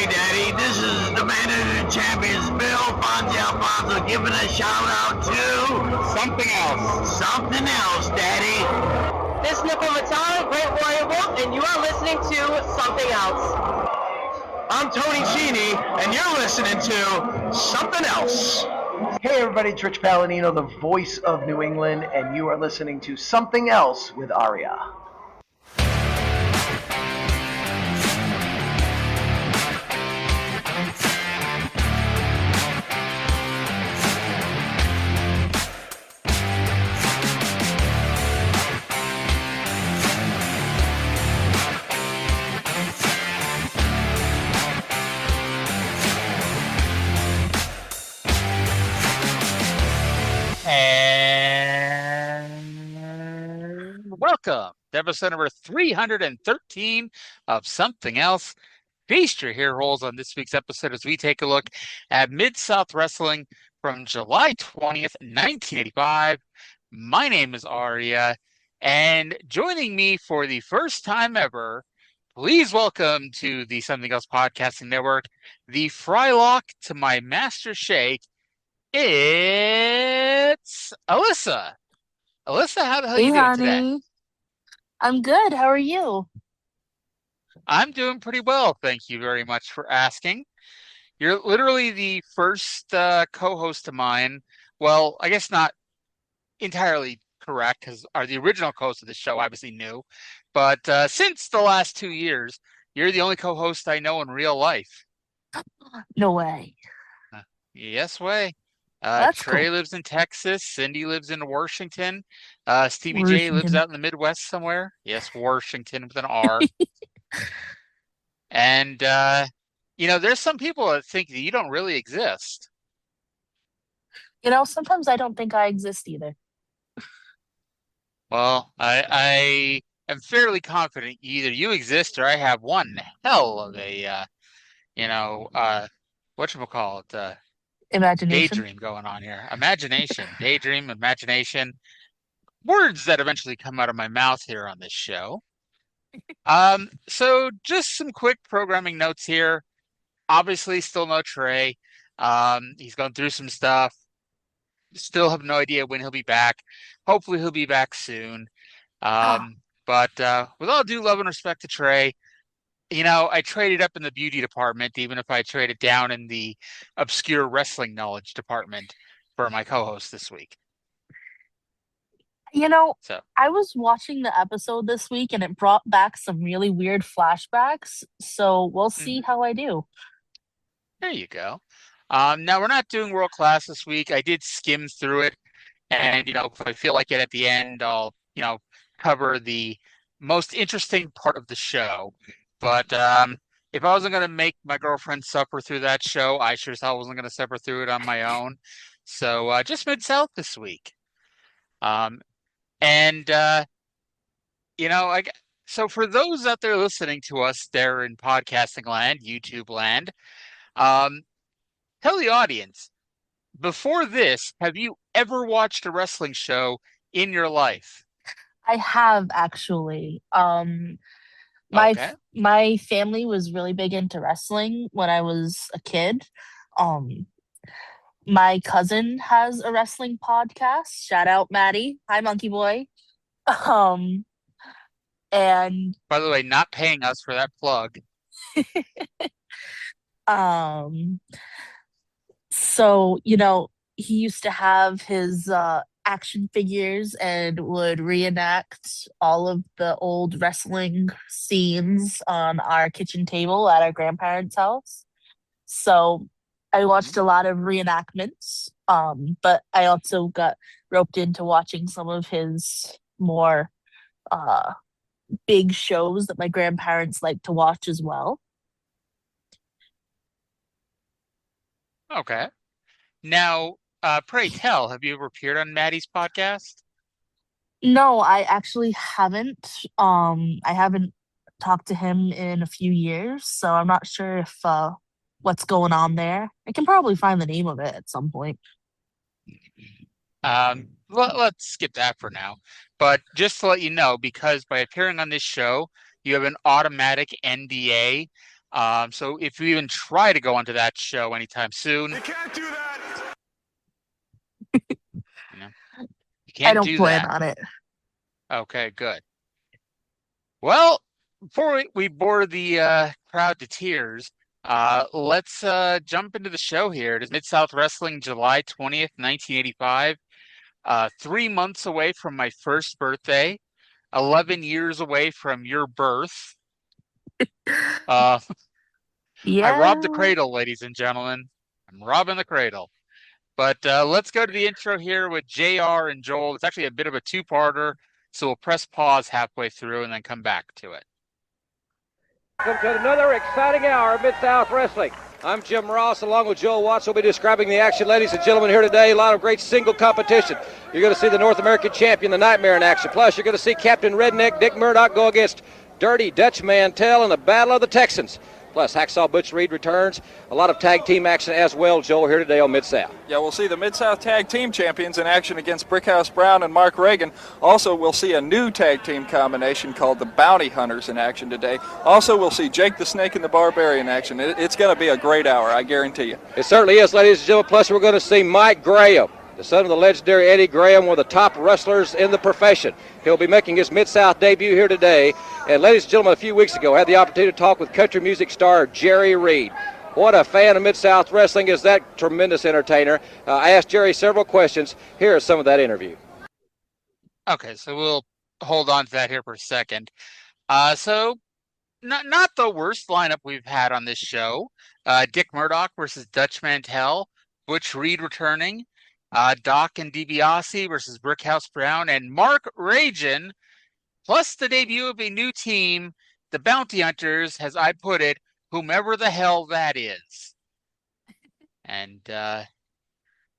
Hey, Daddy, this is the man of the champions, Bill Fonzie Alfonso, giving a shout out to Something Else. Something Else, Daddy. This is Nicole Matara, Great Warrior Wolf, and you are listening to Something Else. I'm Tony Cini, and you're listening to Something Else. Hey everybody, it's Rich Palladino, the voice of New England, and you are listening to Something Else with Arya. And welcome to episode number 313 of Something Else. Feast your hair holes on this week's episode as we take a look at Mid-South Wrestling from July 20th, 1985. My name is Arya, and joining me for the first time ever, please welcome to the Something Else Podcasting Network, the Frylock to my Master Shake. It's Alyssa. Alyssa, how the hell are you doing today? I'm good. How are you? I'm doing pretty well. Thank you very much for asking. You're literally the first co-host of mine. Well, I guess not entirely correct because the original co-host of the show obviously knew. But since the last 2 years, you're the only co-host I know in real life. No way. Yes way. Trey cool. lives in Texas. Cindy lives in Washington. Stevie J lives Washington. out in the Midwest somewhere. Yes, Washington with an R. And, there's some people that think that you don't really exist. Sometimes I don't think I exist either. Well, I am fairly confident either you exist or I have one hell of a, whatchamacallit, Imagination. daydream going on here. Imagination, daydream, imagination. Words that eventually come out of my mouth here on this show. So just some quick programming notes here. Obviously, still no Trey. He's going through some stuff. Still have no idea when he'll be back. Hopefully, he'll be back soon. But with all due love and respect to Trey, I traded up in the beauty department, even if I traded down in the obscure wrestling knowledge department for my co-host this week. So I was watching the episode this week and it brought back some really weird flashbacks. So we'll see how I do. there you go. Now we're not doing World Class this week. I did skim through it, and if I feel like it at the end, I'll cover the most interesting part of the show. But if I wasn't going to make my girlfriend suffer through that show, I sure as hell wasn't going to suffer through it on my own. So just Mid-South this week. So for those out there listening to us there in podcasting land, YouTube land, tell the audience, before this, have you ever watched a wrestling show in your life? I have actually. Okay. My family was really big into wrestling when I was a kid. My cousin has a wrestling podcast. Shout out Maddie. Hi, Monkey Boy. And By the way, not paying us for that plug. so he used to have his action figures and would reenact all of the old wrestling scenes on our kitchen table at our grandparents' house. So I watched a lot of reenactments, but I also got roped into watching some of his more big shows that my grandparents like to watch as well. Okay. Now, pray tell, have you ever appeared on Maddie's podcast? No, I actually haven't. I haven't talked to him in a few years, so I'm not sure if what's going on there. I can probably find the name of it at some point. Let's skip that for now. But just to let you know, because by appearing on this show, you have an automatic NDA. So if you even try to go onto that show anytime soon, You can't do that. you can't I don't do plan that. on it. Okay, good. Well, before we bore the crowd to tears, let's jump into the show here. It is Mid-South Wrestling, July 20th, 1985. 3 months away from my first birthday, 11 years away from your birth. I robbed the cradle, ladies and gentlemen. I'm robbing the cradle. But let's go to the intro here with JR and Joel. It's actually a bit of a two-parter, so we'll press pause halfway through and then come back to it. Welcome to another exciting hour of Mid-South Wrestling. I'm Jim Ross, along with Joel Watts. We'll be describing the action, ladies and gentlemen, here today. A lot of great single competition. You're going to see the North American champion, the Nightmare, in action. Plus, you're going to see Captain Redneck Dick Murdoch go against Dirty Dutch Mantell in the Battle of the Texans. Plus, Hacksaw Butch Reed returns. A lot of tag team action as well, Joel, here today on Mid-South. Yeah, we'll see the Mid-South Tag Team Champions in action against Brickhouse Brown and Mark Reagan. Also, we'll see a new tag team combination called the Bounty Hunters in action today. Also, we'll see Jake the Snake and the Barbarian in action. It's going to be a great hour, I guarantee you. It certainly is, ladies and gentlemen. Plus, we're going to see Mike Graham, the son of the legendary Eddie Graham, one of the top wrestlers in the profession. He'll be making his Mid-South debut here today. And ladies and gentlemen, a few weeks ago, I had the opportunity to talk with country music star Jerry Reed. What a fan of Mid-South Wrestling is that tremendous entertainer. I asked Jerry several questions. Here is some of that interview. Okay, so we'll hold on to that here for a second. So not the worst lineup we've had on this show. Dick Murdoch versus Dutch Mantell, Butch Reed returning, Doc and DiBiase versus Brickhouse Brown, and Mark Reagan, plus the debut of a new team, the Bounty Hunters, as I put it, whomever the hell that is. And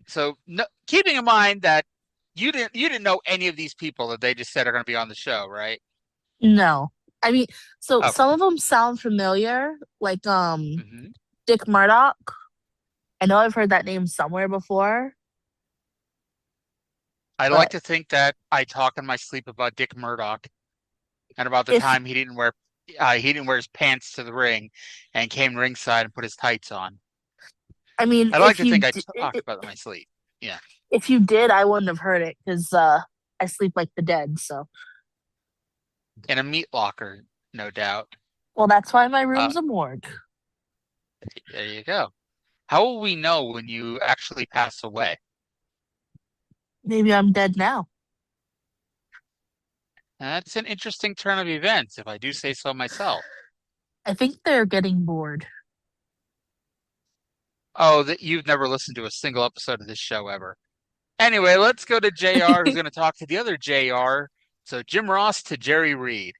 so keeping in mind that you didn't know any of these people that they just said are going to be on the show, right? No. I mean, so Okay. some of them sound familiar, like Dick Murdoch. I know I've heard that name somewhere before. I like to think that I talk in my sleep about Dick Murdoch and about the time he didn't wear his pants to the ring and came ringside and put his tights on. I mean, I like to think I talked about it in my sleep. Yeah. If you did, I wouldn't have heard it because I sleep like the dead. So. In a meat locker, no doubt. Well, that's why my room's a morgue. There you go. How will we know when you actually pass away? Maybe I'm dead now. That's an interesting turn of events, if I do say so myself. I think they're getting bored. Oh, that you've never listened to a single episode of this show ever. Anyway, let's go to JR, who's going to talk to the other JR. So Jim Ross to Jerry Reed.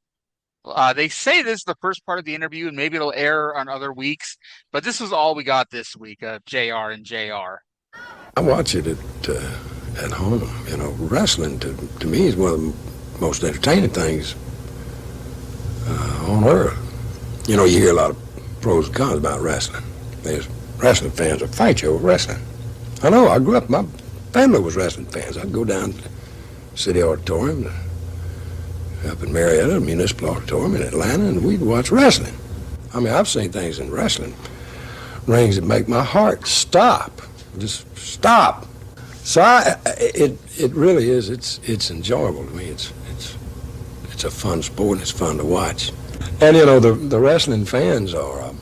They say this is the first part of the interview, and maybe it'll air on other weeks, but this was all we got this week of JR and JR. I watch it at home. You know, wrestling to me is one of the most entertaining things on earth. You know, you hear a lot of pros and cons about wrestling. There's wrestling fans that fight you over wrestling. I know, I grew up, my family was wrestling fans. I'd go down to the City Auditorium up in Marietta, Municipal Auditorium in Atlanta, and we'd watch wrestling. I mean, I've seen things in wrestling rings that make my heart stop. Just stop. So it really is. It's enjoyable to me. It's a fun sport. And it's fun to watch. And you know the wrestling fans are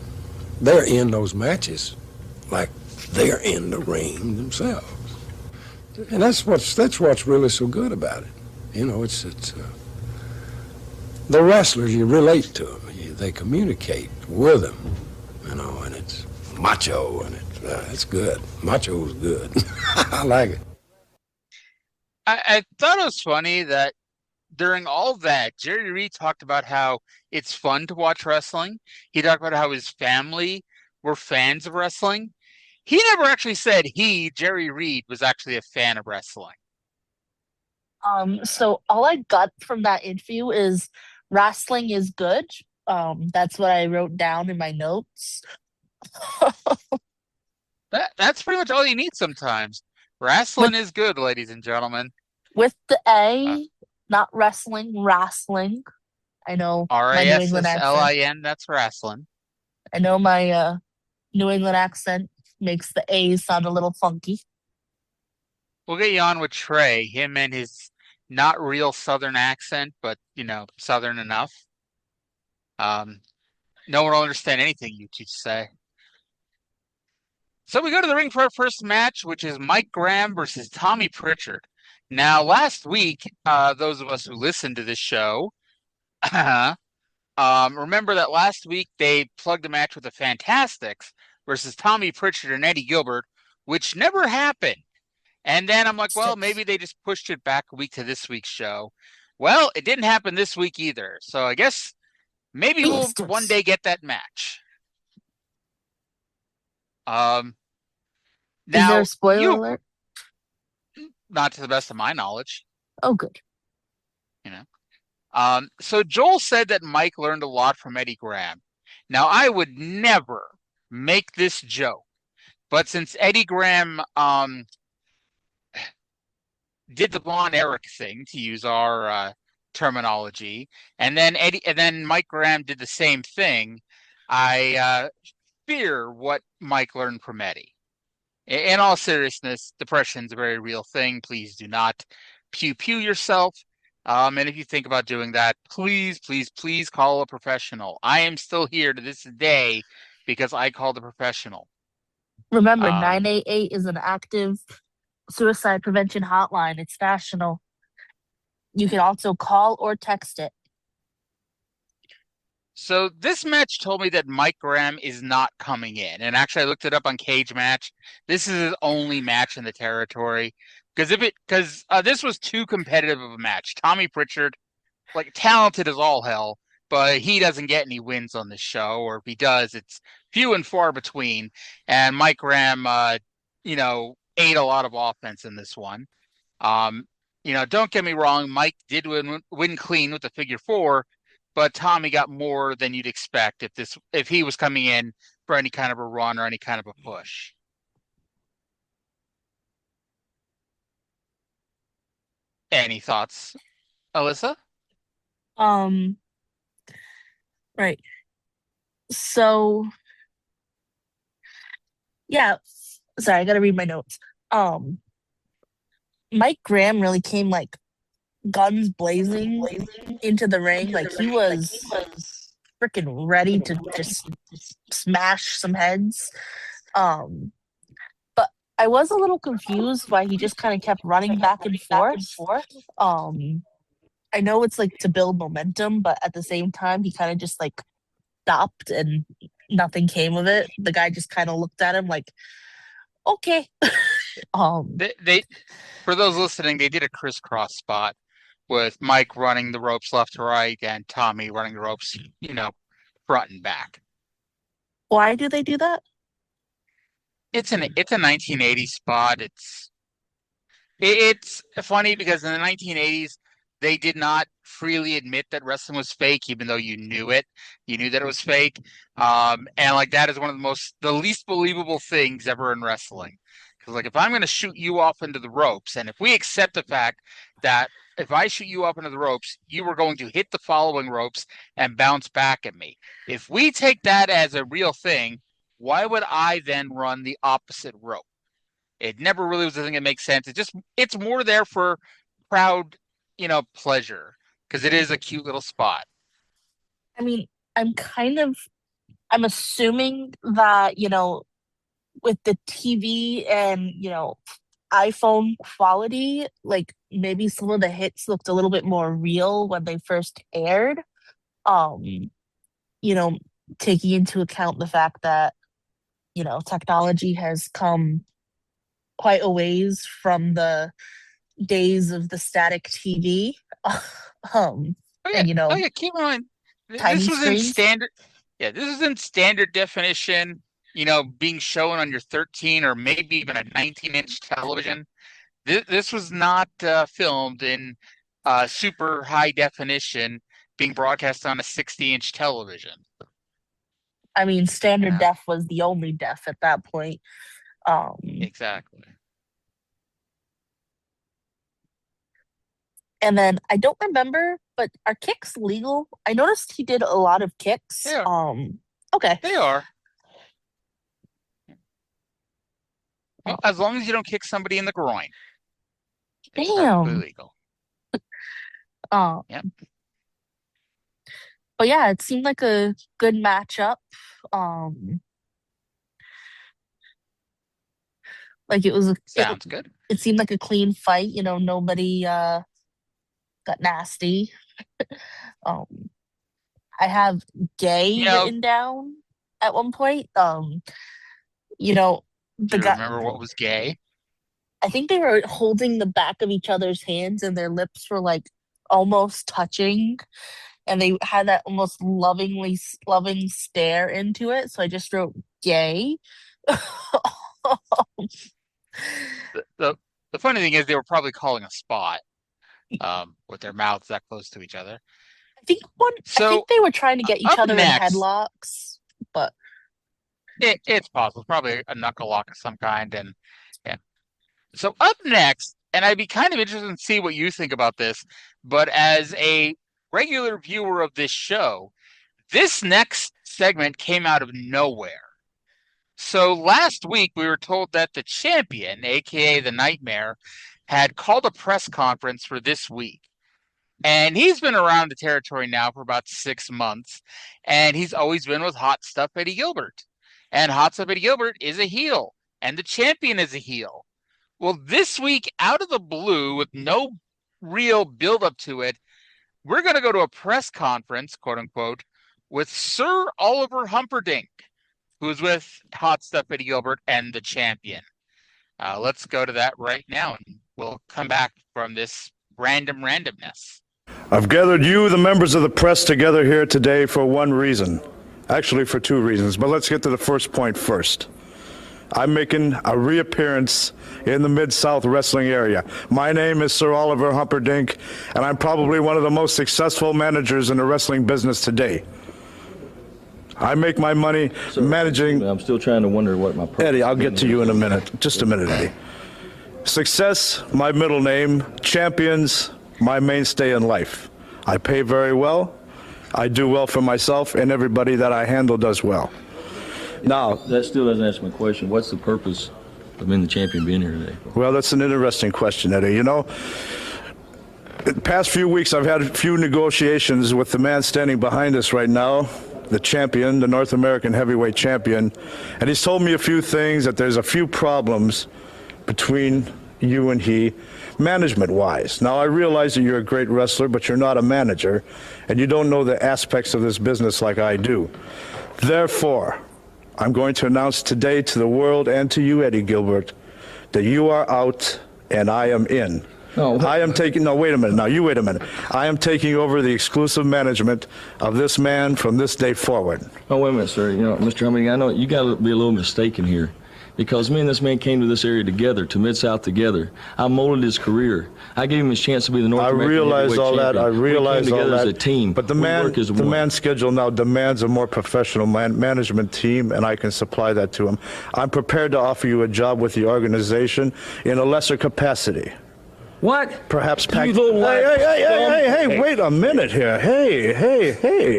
they're in those matches like they're in the ring themselves. And that's what's really so good about it. You know, it's the wrestlers, you relate to them. They communicate with them. You know, and it's Macho, and it's good. Macho's good. I like it. I thought it was funny that during all that, Jerry Reed talked about how it's fun to watch wrestling. He talked about how his family were fans of wrestling. He never actually said Jerry Reed, was actually a fan of wrestling. So all I got from that interview is wrestling is good. That's what I wrote down in my notes. That's pretty much all you need sometimes. Wrestling is good, ladies and gentlemen. With the A, not wrestling, wrestling. I know. My New England accent. Rasslin, that's wrestling. I know my New England accent makes the A's sound a little funky. We'll get you on with Trey, him and his not real Southern accent, but, Southern enough. No one will understand anything you two say. So we go to the ring for our first match, which is Mike Graham versus Tommy Pritchard. Now, last week, those of us who listened to this show, remember that last week they plugged a match with the Fantastics versus Tommy Pritchard and Eddie Gilbert, which never happened. And then I'm like, well, maybe they just pushed it back a week to this week's show. Well, it didn't happen this week either. So I guess maybe we'll one day get that match. Is there a spoiler alert? Not to the best of my knowledge. Oh, good. So Joel said that Mike learned a lot from Eddie Graham. Now, I would never make this joke, but since Eddie Graham did the Von Erich thing, to use our terminology, and then Mike Graham did the same thing, I fear what Mike learned from Eddie. In all seriousness, depression's a very real thing. Please do not pew yourself. And if you think about doing that, please, please, please call a professional. I am still here to this day because I called a professional. Remember, 988 is an active suicide prevention hotline. It's national. You can also call or text it. So this match told me that Mike Graham is not coming in. And actually, I looked it up on Cage Match. This is his only match in the territory. Because this was too competitive of a match. Tommy Pritchard, talented as all hell, but he doesn't get any wins on this show. Or if he does, it's few and far between. And Mike Graham, ate a lot of offense in this one. Don't get me wrong. Mike did win clean with the figure 4. But Tommy got more than you'd expect if he was coming in for any kind of a run or any kind of a push. Any thoughts, Alyssa? Right. So, yeah. Sorry, I gotta read my notes. Mike Graham really came guns blazing into the ring. He was freaking ready to just smash some heads. But I was a little confused why he just kind of kept running back and forth. I know it's to build momentum, but at the same time, he kind of just stopped and nothing came of it. The guy just kind of looked at him okay. They for those listening, they did a crisscross spot with Mike running the ropes left to right and Tommy running the ropes, front and back. Why do they do that? It's a 1980s spot. It's funny because in the 1980s, they did not freely admit that wrestling was fake, even though you knew it. You knew that it was fake. And that is one of the least believable things ever in wrestling. Because if I'm going to shoot you off into the ropes, and if we accept the fact that if I shoot you up into the ropes, you are going to hit the following ropes and bounce back at me. If we take that as a real thing, why would I then run the opposite rope? It never really was a thing that makes sense. It's more there for crowd, pleasure, because it is a cute little spot. I mean, I'm assuming that, with the TV and, iPhone quality, maybe some of the hits looked a little bit more real when they first aired. Taking into account the fact that, technology has come quite a ways from the days of the static TV. And, keep in mind, this was in standard. Yeah, this is in standard definition. Being shown on your 13 or maybe even a 19-inch television. This was not filmed in super high definition, being broadcast on a 60-inch television. I mean, standard def was the only def at that point. Exactly. And then I don't remember, but are kicks legal? I noticed he did a lot of kicks. Yeah. Okay. They are. Well, as long as you don't kick somebody in the groin. It's perfectly Damn. legal. Yep. But yeah, it seemed like a good matchup. Like it was Sounds good. It seemed like a clean fight, nobody got nasty. I have gay written down at one point. The Do you guy, remember what was gay? I think they were holding the back of each other's hands and their lips were like almost touching, and they had that almost loving stare into it. So I just wrote gay. The funny thing is they were probably calling a spot with their mouths that close to each other. I think they were trying to get each other in headlocks, but it's possible. Probably a knuckle lock of some kind. And yeah. So up next, and I'd be kind of interested to see what you think about this, but as a regular viewer of this show, this next segment came out of nowhere. So last week we were told that the champion, aka the Nightmare, had called a press conference for this week. And he's been around the territory now for about 6 months, and he's always been with Hot Stuff Eddie Gilbert. And Hot Stuff Eddie Gilbert is a heel, and the champion is a heel. Well, this week, out of the blue, with no real build-up to it, we're going to go to a press conference, quote-unquote, with Sir Oliver Humperdink, who's with Hot Stuff Eddie Gilbert and the champion. Let's go to that right now, and we'll come back from this randomness. I've gathered you, the members of the press, together here today for one reason. Actually, for two reasons, but let's get to the first point first. I'm making a reappearance in the Mid-South wrestling area. My name is Sir Oliver Humperdink, and I'm probably one of the most successful managers in the wrestling business today. I make my money managing... I'm still trying to wonder what my... Eddie, I'll get to you in a minute. Just a minute, Eddie. Success, my middle name. Champions, my mainstay in life. I pay very well. I do well for myself, and everybody that I handle does well. Now, that still doesn't answer my question. What's the purpose of being the champion being here today? Well, that's an interesting question, Eddie. The past few weeks I've had a few negotiations with the man standing behind us right now, the champion, the North American heavyweight champion, and he's told me a few things, that there's a few problems between you and he, management-wise. Now, I realize that you're a great wrestler, but you're not a manager, and you don't know the aspects of this business like I do. Therefore, I'm going to announce today to the world and to you, Eddie Gilbert, that you are out and I am in. No, wait a minute. Now, you wait a minute. I am taking over the exclusive management of this man from this day forward. Oh, wait a minute, sir. Mr. Humperdink, I know you got to be a little mistaken here. Because me and this man came to this area together, to Mid-South together. I molded his career. I gave him his chance to be the North American realize all that. champion. I realize we came all together that. as a team. But the one. man's schedule now demands a more professional management team, and I can supply that to him. I'm prepared to offer you a job with the organization in a lesser capacity. What? Perhaps You little Hey, wait a minute here. Hey.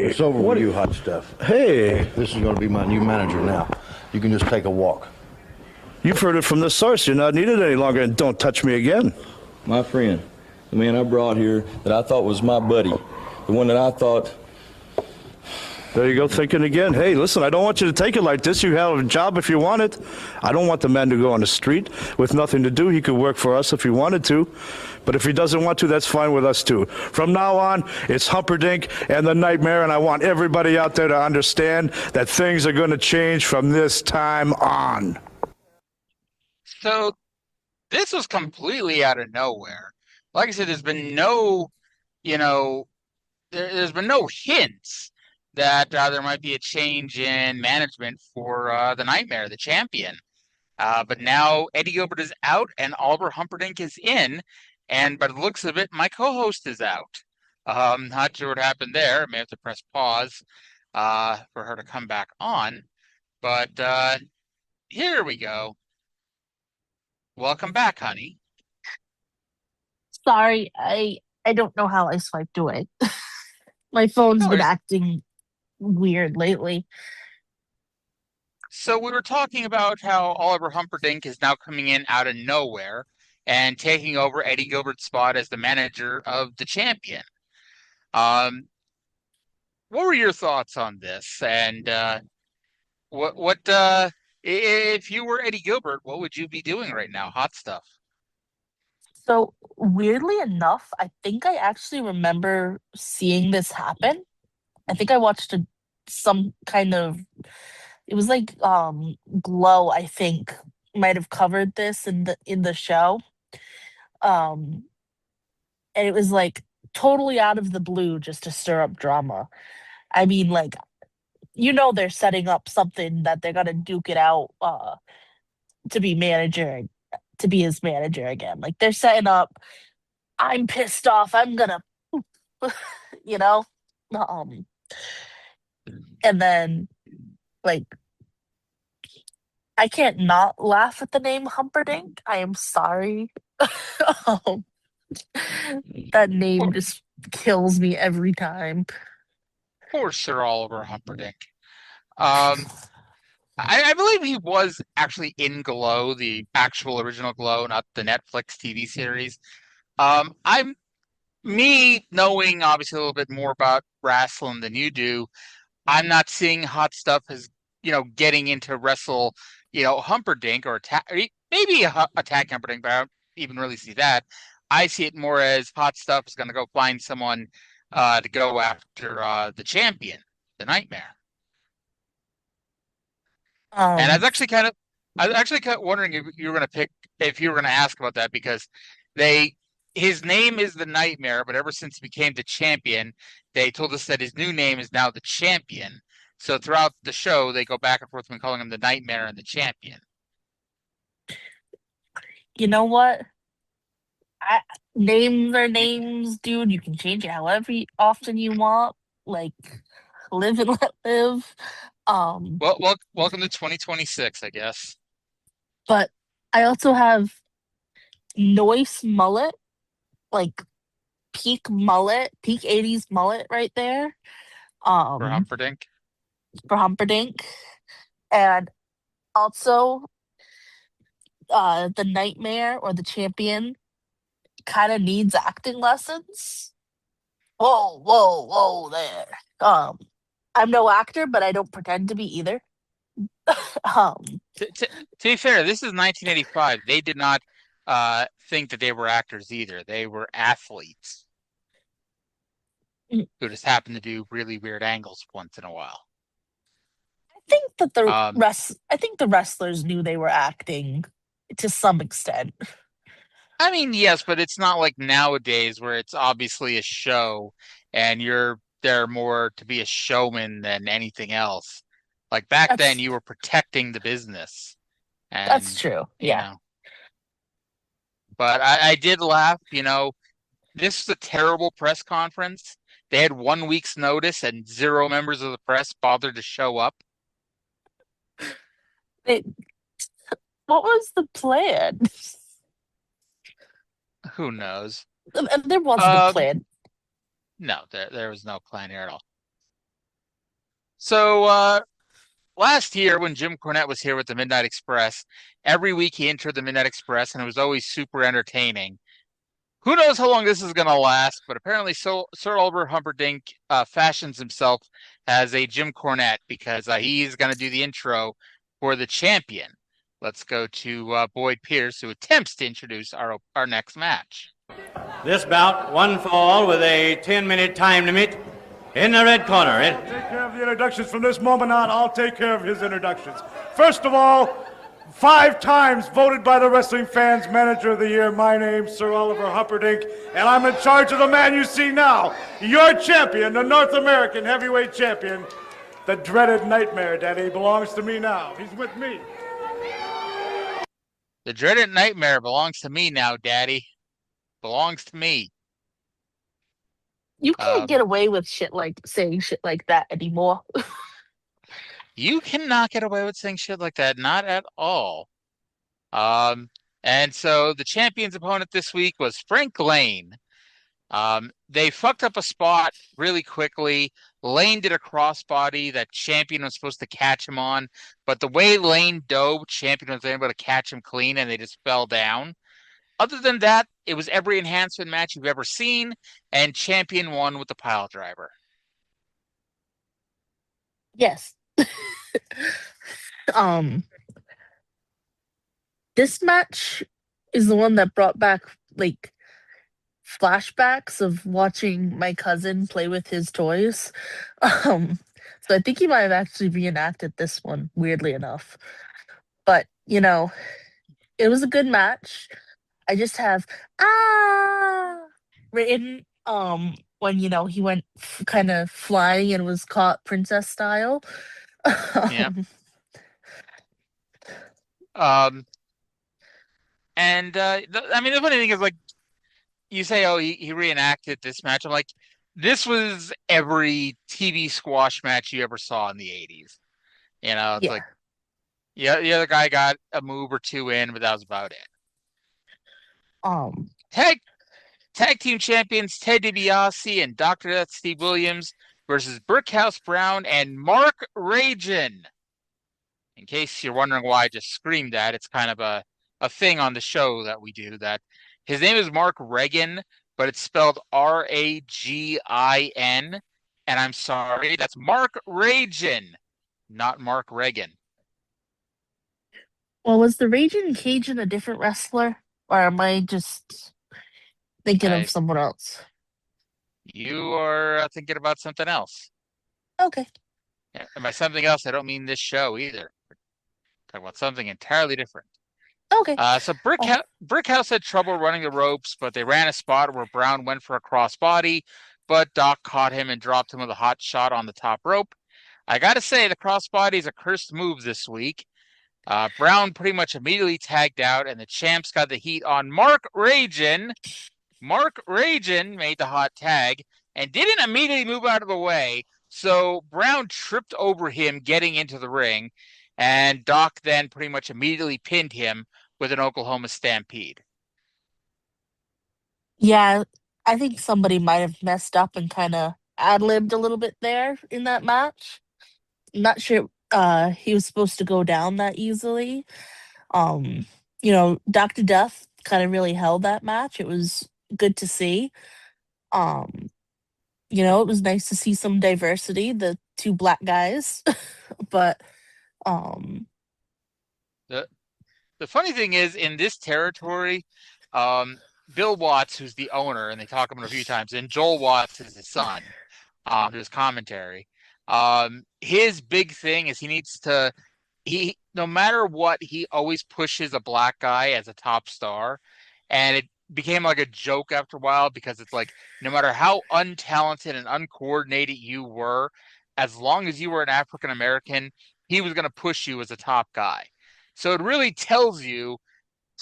It's over with you, Hot Stuff. Hey. This is going to be my new manager now. You can just take a walk. You've heard it from the source. You're not needed any longer, and don't touch me again. My friend, the man I brought here that I thought was my buddy, the one that I thought... There you go, thinking again. Hey, listen, I don't want you to take it like this. You have a job if you want it. I don't want the man to go on the street with nothing to do. He could work for us if he wanted to. But if he doesn't want to, that's fine with us too. From now on, it's Humperdink and the Nightmare, and I want everybody out there to understand that things are going to change from this time on. So this was completely out of nowhere. Like I said, there's been no, there's been no hints that there might be a change in management for the Nightmare, the champion. But now Eddie Gilbert is out and Oliver Humperdink is in. And by the looks of it, my co-host is out. Not sure what happened there. I may have to press pause for her to come back on. But here we go. Welcome back, honey. Sorry, I don't know how I swiped away. My phone's been acting weird lately. So we were talking about how Oliver Humperdink is now coming in out of nowhere and taking over Eddie Gilbert's spot as the manager of the champion. What were your thoughts on this? And what if you were Eddie Gilbert, what would you be doing right now? Hot stuff. So weirdly enough, I think I actually remember seeing this happen. I think I watched some kind of, it was like Glow, I think, might have covered this in the show. And it was like totally out of the blue just to stir up drama. I mean, like, they're setting up something that they're gonna duke it out to be his manager again. Like, they're setting up, I'm pissed off, I'm gonna you know? And then, like, I can't not laugh at the name Humperdink. I am sorry. um, that name just kills me every time. Poor Sir Oliver Humperdink. I believe he was actually in Glow, the actual original Glow, not the Netflix TV series. Me knowing obviously a little bit more about wrestling than you do, I'm not seeing Hot Stuff as, getting into wrestle, Humperdink or attack, maybe attack Humperdink, but I don't even really see that. I see it more as Hot Stuff is going to go find someone to go after the champion, the Nightmare. And I was actually kind of wondering if you were going to ask about that, because his name is the Nightmare, but ever since he became the champion, they told us that his new name is now the Champion. So throughout the show, they go back and forth from calling him the Nightmare and the Champion. You know what? Names are names, dude. You can change it however often you want. Like, live and let live. Well, welcome to 2026, I guess. But I also have Noise Mullet, like peak 80s mullet right there. For Humperdink. And also the Nightmare or the Champion kind of needs acting lessons. Whoa there. I'm no actor, but I don't pretend to be either. To be fair, this is 1985. They did not think that they were actors either. They were athletes who just happened to do really weird angles once in a while. I think that the wrestlers knew they were acting to some extent. I mean, yes, but it's not like nowadays where it's obviously a show and you're there more to be a showman than anything else. Like back then, you were protecting the business. And, that's true. Yeah. But I did laugh. This is a terrible press conference. They had 1 week's notice and 0 members of the press bothered to show up. What was the plan? Who knows? There wasn't a plan. No, there was no plan here at all. So last year when Jim Cornette was here with the Midnight Express, every week he entered the Midnight Express and it was always super entertaining. Who knows how long this is going to last, but apparently Sir Oliver Humperdink fashions himself as a Jim Cornette because he's going to do the intro for the champion. Let's go to Boyd Pierce, who attempts to introduce our next match. This bout, one fall with a 10-minute time limit. In the red corner. Take care of the introductions from this moment on. I'll take care of his introductions. First of all, 5 times voted by the Wrestling Fans Manager of the Year. My name's Sir Oliver Humperdink, and I'm in charge of the man you see now. Your champion, the North American Heavyweight Champion, the dreaded Nightmare, Daddy, belongs to me now. He's with me. The dreaded Nightmare belongs to me now, Daddy. Belongs to me. You can't get away with saying shit like that anymore. You cannot get away with saying shit like that, not at all. And so the champion's opponent this week was Frank Lane. They fucked up a spot really quickly. Lane did a crossbody that Champion was supposed to catch him on, but the way Lane dove, Champion was able to catch him clean and they just fell down. Other than that, it was every enhancement match you've ever seen, and Champion won with the pile driver. Yes. This match is the one that brought back like flashbacks of watching my cousin play with his toys. So I think he might have actually reenacted this one, weirdly enough. But, you know, it was a good match. I just have written when, you know, he went kind of flying and was caught princess style. Yeah. And I mean, the funny thing is, like, you say, oh, he reenacted this match. I'm like, this was every TV squash match you ever saw in the 80s. You know, it's like, yeah, the other guy got a move or two in, but that was about it. Tag team champions Ted DiBiase and Dr. Death Steve Williams versus Brickhouse Brown and Mark Ragen. In case you're wondering why I just screamed that, it's kind of a thing on the show that we do that his name is Mark Regan, but it's spelled Ragin. And I'm sorry, that's Mark Ragen, not Mark Regan. Well, was the Raging Cajun a different wrestler? Or am I just thinking of someone else? You are thinking about something else. Okay. Yeah, and by something else, I don't mean this show either. Talk about something entirely different. Okay. So Brickhouse had trouble running the ropes, but they ran a spot where Brown went for a crossbody, but Doc caught him and dropped him with a hot shot on the top rope. I got to say, the crossbody is a cursed move this week. Brown pretty much immediately tagged out, and the champs got the heat on Mark Ragen. Mark Ragen made the hot tag and didn't immediately move out of the way, so Brown tripped over him getting into the ring, and Doc then pretty much immediately pinned him with an Oklahoma Stampede. Yeah, I think somebody might have messed up and kind of ad-libbed a little bit there in that match. I'm not sure he was supposed to go down that easily. You know, Dr. Death kind of really held that match. It was good to see. You know, it was nice to see some diversity, the two black guys. But the funny thing is, in this territory, Bill Watts, who's the owner, and they talk about him a few times, and Joel Watts is his son, his commentary. His big thing is no matter what, he always pushes a black guy as a top star. And it became like a joke after a while because it's like, no matter how untalented and uncoordinated you were, as long as you were an African American, he was going to push you as a top guy. So it really tells you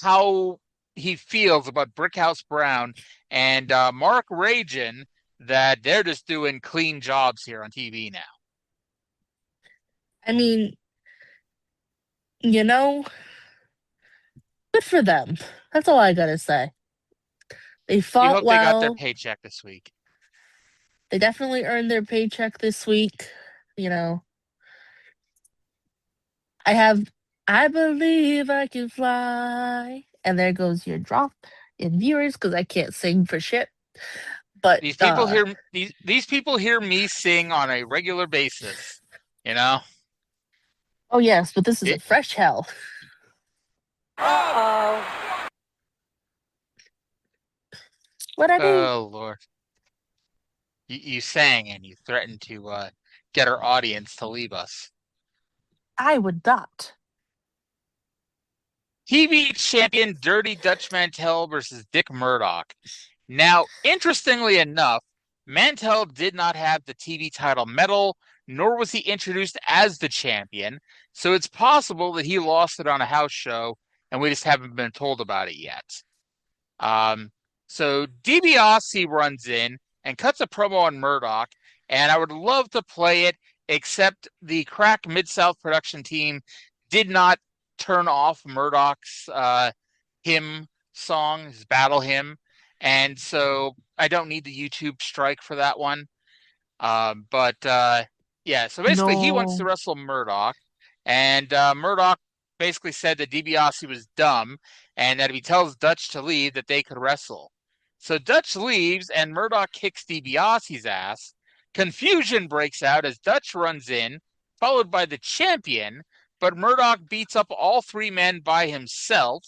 how he feels about Brickhouse Brown and Mark Ragen, that they're just doing clean jobs here on TV now. I mean, you know, good for them. That's all I gotta say. They fought You hope well. they got their paycheck this week. They definitely earned their paycheck this week. You know, I believe I can fly. And there goes your drop in viewers because I can't sing for shit. But these people hear me sing on a regular basis, you know? Oh yes, but this is a fresh hell. Uh-oh. What I do? Oh Lord. You sang and you threatened to get our audience to leave us. I would not. TV champion Dirty Dutch Mantel versus Dick Murdoch. Now, interestingly enough, Mantel did not have the TV title medal, nor was he introduced as the champion, so it's possible that he lost it on a house show, and we just haven't been told about it yet. So DiBiase runs in and cuts a promo on Murdoch, and I would love to play it, except the Crack Mid-South production team did not turn off Murdoch's hymn song, his battle hymn, and so I don't need the YouTube strike for that one. Yeah, so basically he wants to No. wrestle Murdoch, and Murdoch basically said that DiBiase was dumb, and that if he tells Dutch to leave, that they could wrestle. So Dutch leaves, and Murdoch kicks DiBiase's ass. Confusion breaks out as Dutch runs in, followed by the champion, but Murdoch beats up all three men by himself.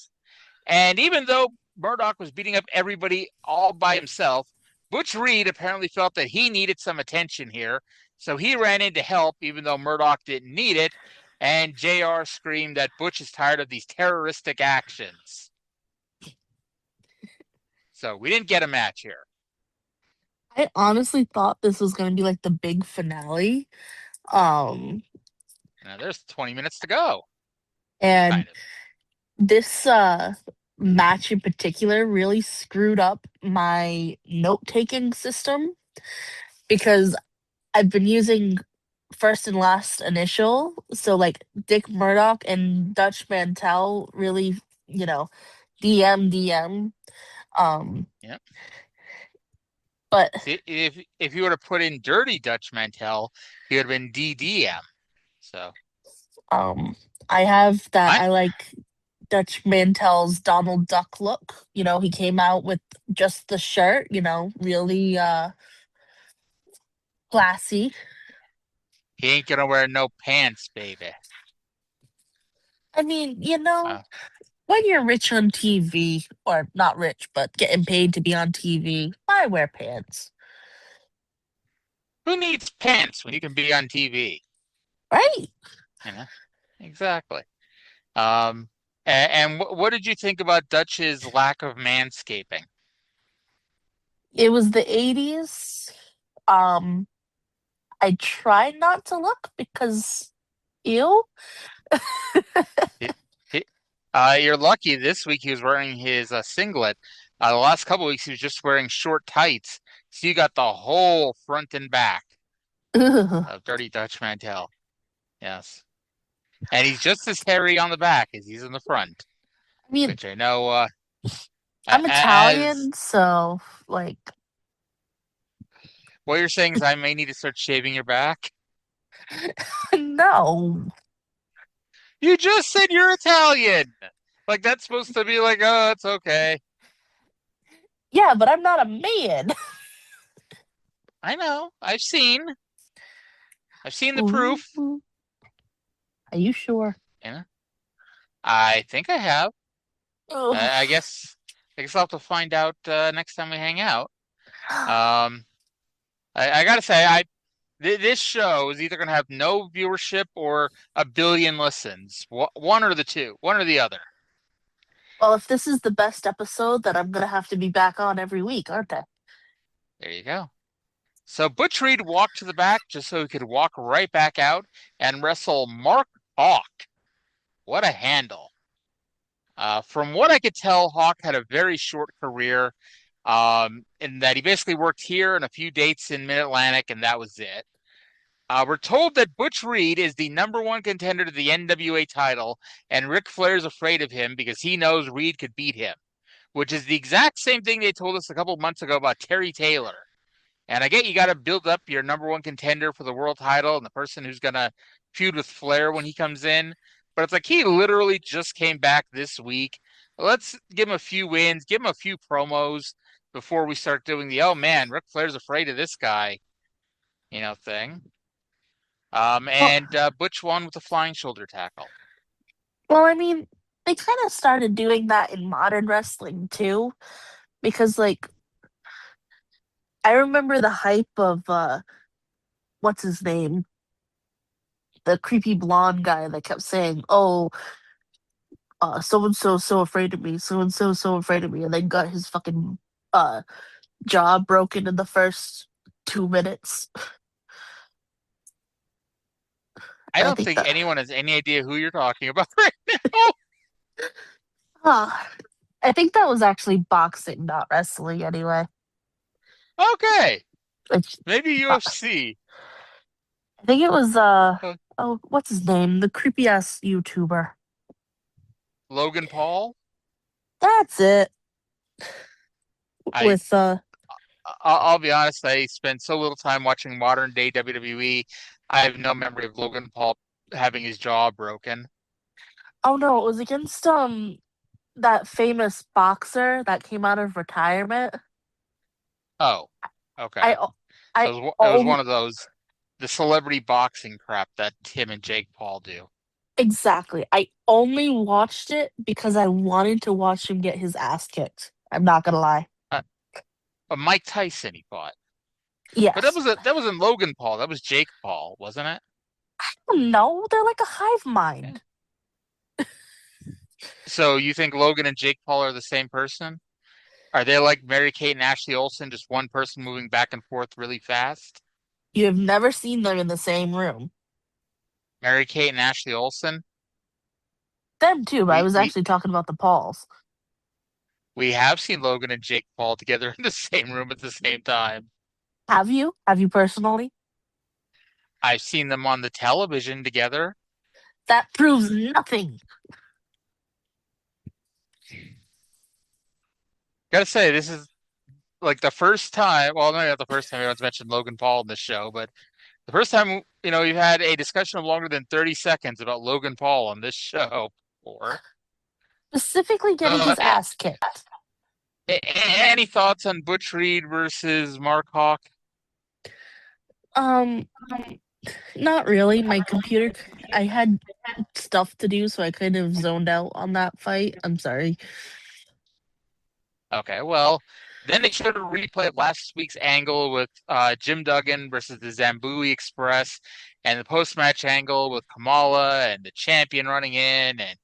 And even though Murdoch was beating up everybody all by himself, Butch Reed apparently felt that he needed some attention here, so he ran in to help, even though Murdoch didn't need it, and JR screamed that Butch is tired of these terroristic actions. So we didn't get a match here. I honestly thought this was going to be like the big finale. Now there's 20 minutes to go. And Kind of. this match in particular really screwed up my note-taking system because I've been using first and last initial. So like Dick Murdoch and Dutch Mantel really, DM. Yep. But See, if you would have put in Dirty Dutch Mantel, he would have been DDM. So I have that. I like Dutch Mantel's Donald Duck look. He came out with just the shirt, really classy. He ain't gonna wear no pants, baby. I mean, when you're rich on TV, or not rich, but getting paid to be on TV, why wear pants? Who needs pants when you can be on TV? Right? Exactly. And what did you think about Dutch's lack of manscaping? It was the 80s. I tried not to look because, ew. You're lucky this week he was wearing his singlet. The last couple weeks he was just wearing short tights. So you got the whole front and back of Dirty Dutch Mantel. Yes. And he's just as hairy on the back as he's in the front. I mean, which I know I'm Italian, so like. What you're saying is I may need to start shaving your back? No. You just said you're Italian. Like that's supposed to be like, oh, it's okay. Yeah, but I'm not a man. I know. I've seen the proof. Are you sure? Yeah. I think I have. I guess I'll have to find out next time we hang out. I gotta say, this show is either gonna have no viewership or a billion listens. One or the two, one or the other. Well, if this is the best episode, then I'm gonna have to be back on every week, aren't I? There you go. So Butch Reed walked to the back just so he could walk right back out and wrestle Mark Hawk. What a handle. From what I could tell, Hawk had a very short career in that he basically worked here and a few dates in Mid-Atlantic, and that was it. We're told that Butch Reed is the #1 contender to the NWA title, and Ric Flair's afraid of him because he knows Reed could beat him, which is the exact same thing they told us a couple months ago about Terry Taylor. And I get you got to build up your #1 contender for the world title and the person who's going to feud with Flair when he comes in. But it's like he literally just came back this week. Let's give him a few wins, give him a few promos before we start doing the, oh man, Ric Flair's afraid of this guy, thing. Butch won with a flying shoulder tackle. Well, I mean, they kind of started doing that in modern wrestling too, because like I remember the hype of what's his name, the creepy blonde guy that kept saying, "Oh, so and so afraid of me, so and so afraid of me," and then got his fucking jaw broken in the first 2 minutes. I don't think anyone has any idea who you're talking about right now. I think that was actually boxing, not wrestling, anyway. Okay. Maybe UFC. I think it was what's his name? The creepy ass YouTuber. Logan Paul? That's it. I'll be honest, I spend so little time watching modern day WWE. I have no memory of Logan Paul having his jaw broken. Oh no, it was against that famous boxer that came out of retirement. Oh, okay. I So I it was one only of those, the celebrity boxing crap that Tim and Jake Paul do. exactly. I only watched it because I wanted to watch him get his ass kicked. I'm not gonna lie. But Mike Tyson he fought. But Yes. that wasn't Logan Paul. That was Jake Paul, wasn't it? No, they're like a hive mind. So you think Logan and Jake Paul are the same person? Are they like Mary Kate and Ashley Olsen, just one person moving back and forth really fast? You have never seen them in the same room. Mary Kate and Ashley Olsen? Them too, but I We was we actually talking about the Pauls. we have seen Logan and Jake Paul together in the same room at the same time. Have you? Have you personally? I've seen them on the television together. That proves nothing. Gotta say, this is like the first time, well, maybe not the first time anyone's mentioned Logan Paul in this show, but the first time, you've had a discussion of longer than 30 seconds about Logan Paul on this show before. Specifically getting his ass kicked. Any thoughts on Butch Reed versus Mark Hawk? Not really. My computer, I had stuff to do, so I kind of zoned out on that fight. I'm sorry. Okay, well, then they showed a replay of last week's angle with Jim Duggan versus the Zambui Express, and the post-match angle with Kamala and the champion running in, and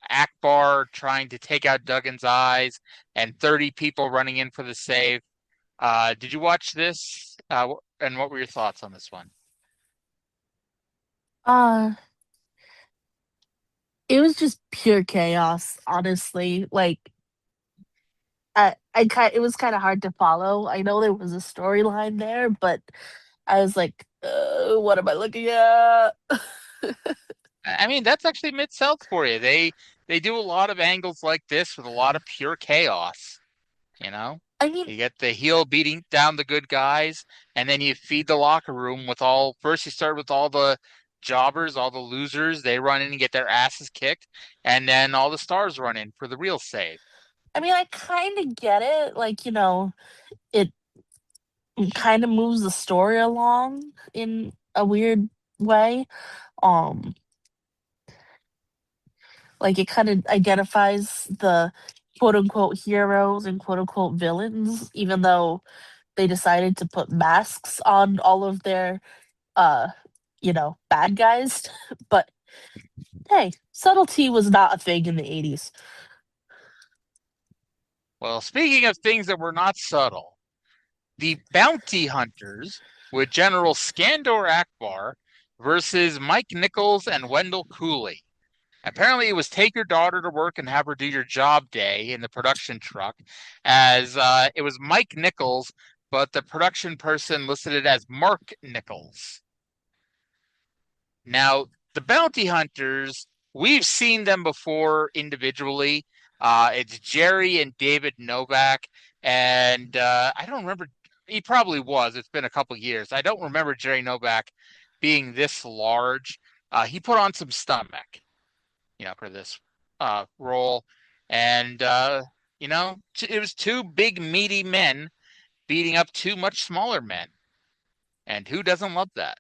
Akbar trying to take out Duggan's eyes, and 30 people running in for the save. Did you watch this? And what were your thoughts on this one? It was just pure chaos, honestly. Like, it was kind of hard to follow. I know there was a storyline there, but I was like, what am I looking at? I mean, that's actually Mid-South for you. They do a lot of angles like this with a lot of pure chaos. I mean, You get the heel beating down the good guys, and then you feed the locker room with first you start with all the jobbers, all the losers, they run in and get their asses kicked, and then all the stars run in for the real save. I mean, I kind of get it. Like, it kind of moves the story along in a weird way. Like, it kind of identifies the quote unquote heroes and quote unquote villains, even though they decided to put masks on all of their bad guys. But hey, subtlety was not a thing in the 80s. Well, speaking of things that were not subtle, the Bounty Hunters with General Skandor Akbar versus Mike Nichols and Wendell Cooley. Apparently, it was take your daughter to work and have her do your job day in the production truck, as it was Mike Nichols, but the production person listed it as Mark Nichols. Now, the Bounty Hunters, we've seen them before individually. It's Jerry and David Novak, and I don't remember. He probably was. It's been a couple years. I don't remember Jerry Novak being this large. He put on some stomach, for this role, and it was two big meaty men beating up two much smaller men, and who doesn't love that?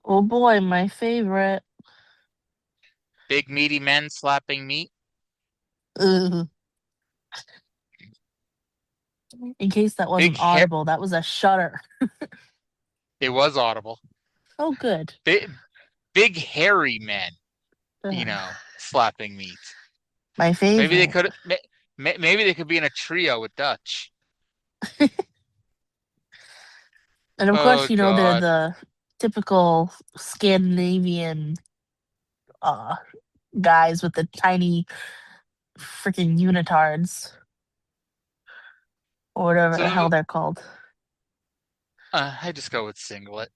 Oh boy, my favorite. Big meaty men slapping meat. Ugh. In case that wasn't audible, that was a shudder. It was audible. Oh, good. Big hairy men, slapping meat. My favorite. Maybe they could be in a trio with Dutch. And of course, they're the typical Scandinavian guys with the tiny freaking unitards. Or whatever the hell they're called. I just go with singlet.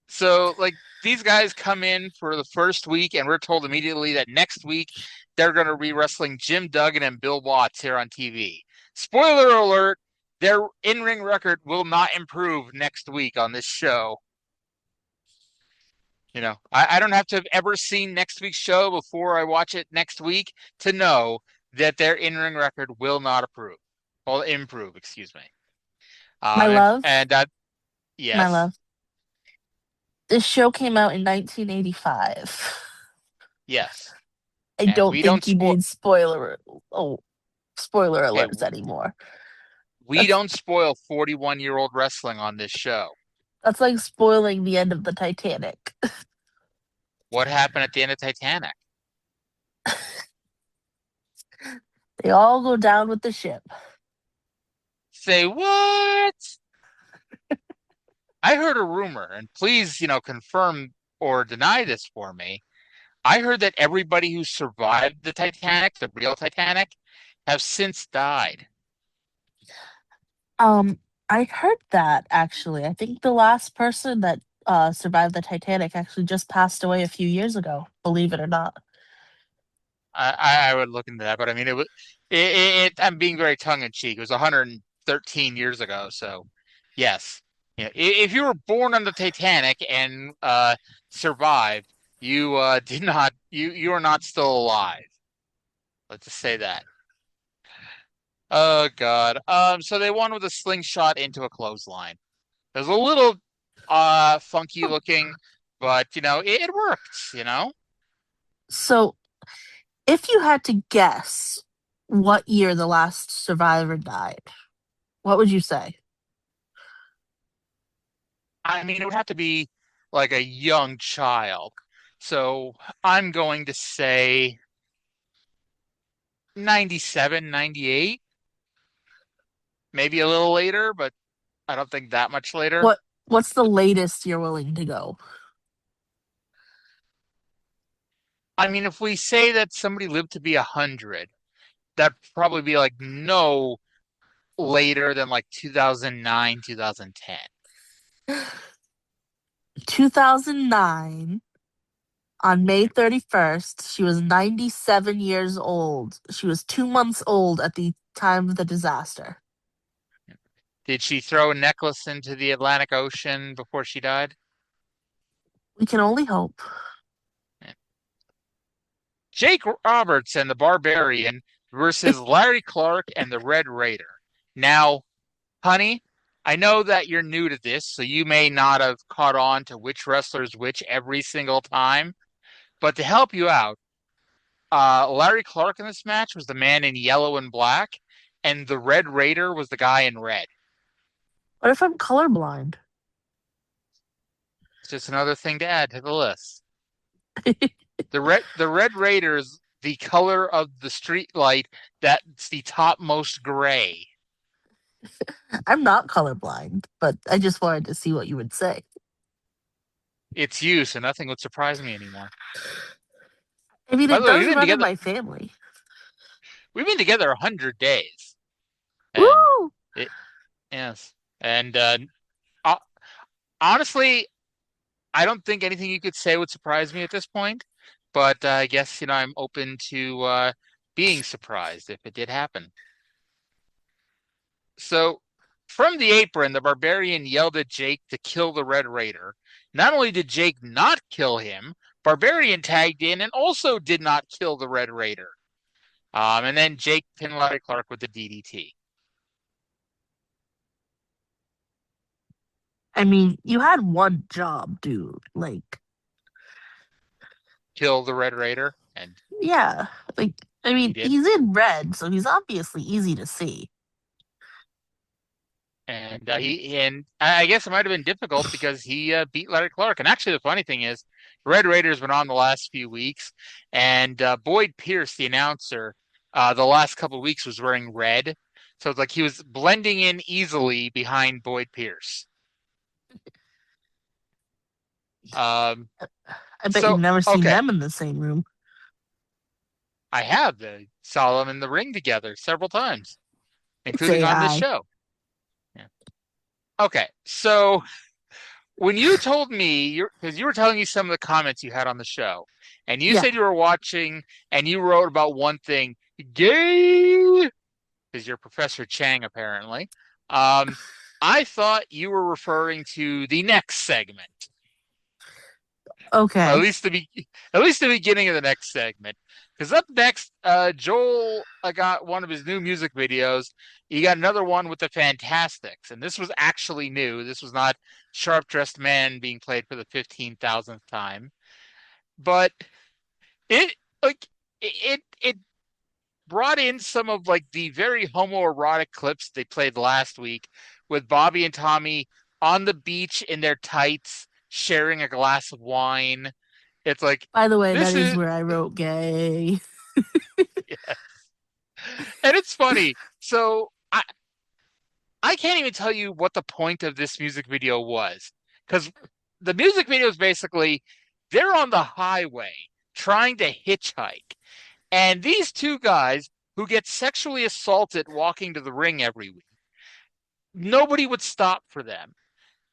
So, these guys come in for the first week, and we're told immediately that next week they're going to be wrestling Jim Duggan and Bill Watts here on TV. Spoiler alert, their in-ring record will not improve next week on this show. I don't have to have ever seen next week's show before I watch it next week to know that their in-ring record will not improve, excuse me. My love. Yes. My love. This show came out in 1985. Yes. I don't think you need spoiler alerts anymore. We don't spoil 41-year-old wrestling on this show. That's like spoiling the end of the Titanic. What happened at the end of Titanic? They all go down with the ship. Say what? I heard a rumor, and please, confirm or deny this for me. I heard that everybody who survived the Titanic, the real Titanic, have since died. I heard that, actually. I think the last person that survived the Titanic actually just passed away a few years ago, believe it or not. I would look into that, but I mean, I'm being very tongue-in-cheek. It was 113 years ago, so yes. If you were born on the Titanic and survived, you did not. You are not still alive. Let's just say that. Oh God. So they won with a slingshot into a clothesline. It was a little funky looking, but it worked. So, if you had to guess what year the last survivor died, what would you say? I mean, it would have to be like a young child. So I'm going to say 97, 98. Maybe a little later, but I don't think that much later. What's the latest you're willing to go? I mean, if we say that somebody lived to be 100, that'd probably be like no later than like 2009, 2010. 2009, on May 31st, she was 97 years old. She was 2 months old at the time of the disaster. Did she throw a necklace into the Atlantic Ocean before she died? We can only hope. Jake Roberts and the Barbarian versus Larry Clark and the Red Raider. Now, honey, I know that you're new to this, so you may not have caught on to which wrestler's which every single time. But to help you out, Larry Clark in this match was the man in yellow and black, and the Red Raider was the guy in red. What if I'm colorblind? It's just another thing to add to the list. The Red Raider is the color of the street light that's the topmost gray. I'm not colorblind, but I just wanted to see what you would say. It's you, so nothing would surprise me anymore. I mean, it does run in my family. We've been together 100 days. Woo! Yes. And honestly, I don't think anything you could say would surprise me at this point. But I guess, I'm open to being surprised if it did happen. So, from the apron, the Barbarian yelled at Jake to kill the Red Raider. Not only did Jake not kill him, Barbarian tagged in and also did not kill the Red Raider. And then Jake pinned Larry Clark with the DDT. I mean, you had one job, dude. Like, kill the Red Raider, and yeah, like, I mean, he's in red, so he's obviously easy to see. And I guess it might have been difficult because he beat Larry Clark. And actually, the funny thing is, Red Raider's been on the last few weeks, and Boyd Pierce, the announcer, the last couple of weeks was wearing red, so it's like he was blending in easily behind Boyd Pierce. I bet you've never seen them in the same room. I have. Saw them in the ring together several times, including on this show. Yeah. Okay, so when you told me, because you were telling me some of the comments you had on the show, and you said you were watching, and you wrote about one thing, gay, because you're Professor Chang apparently. I thought you were referring to the next segment. Okay. At least the beginning of the next segment. Because up next, Joel got one of his new music videos. He got another one with the Fantastics, and this was actually new. This was not Sharp Dressed Man being played for the 15,000th time, but it brought in some of like the very homoerotic clips they played last week with Bobby and Tommy on the beach in their tights, sharing a glass of wine. It's like, by the way, this that is where I wrote gay. Yes. And it's funny. So I can't even tell you what the point of this music video was. Because the music video is basically they're on the highway trying to hitchhike. And these two guys who get sexually assaulted walking to the ring every week, nobody would stop for them.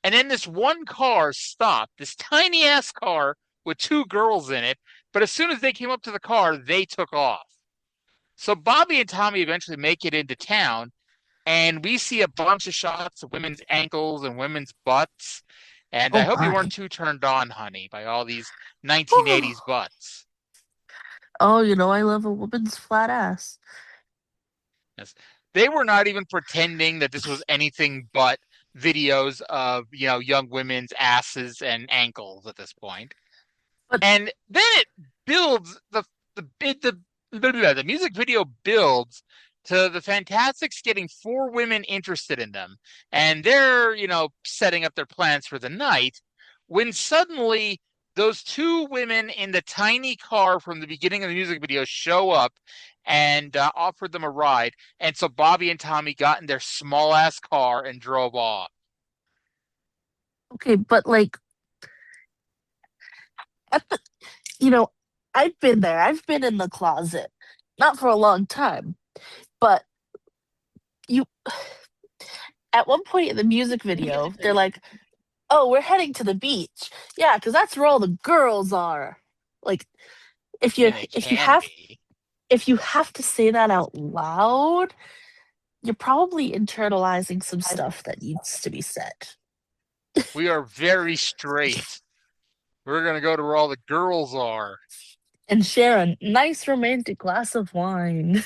And then this one car stopped, this tiny ass car with two girls in it. But as soon as they came up to the car, they took off. So Bobby and Tommy eventually make it into town, and we see a bunch of shots of women's ankles and women's butts. And I hope you weren't too turned on, honey, by all these 1980s butts. Oh, I love a woman's flat ass. Yes. They were not even pretending that this was anything but videos of, young women's asses and ankles at this point. And then it builds the music video builds to the Fantastics getting 4 women interested in them, and they're setting up their plans for the night, when suddenly those 2 women in the tiny car from the beginning of the music video show up and offered them a ride. And so Bobby and Tommy got in their small ass car and drove off. Okay, but I've been there. I've been in the closet. Not for a long time. But at one point in the music video, they're like, oh, we're heading to the beach. Yeah, because that's where all the girls are. Like, if you have to say that out loud, you're probably internalizing some stuff that needs to be said. We are very straight. We're going to go to where all the girls are. And share a nice romantic glass of wine.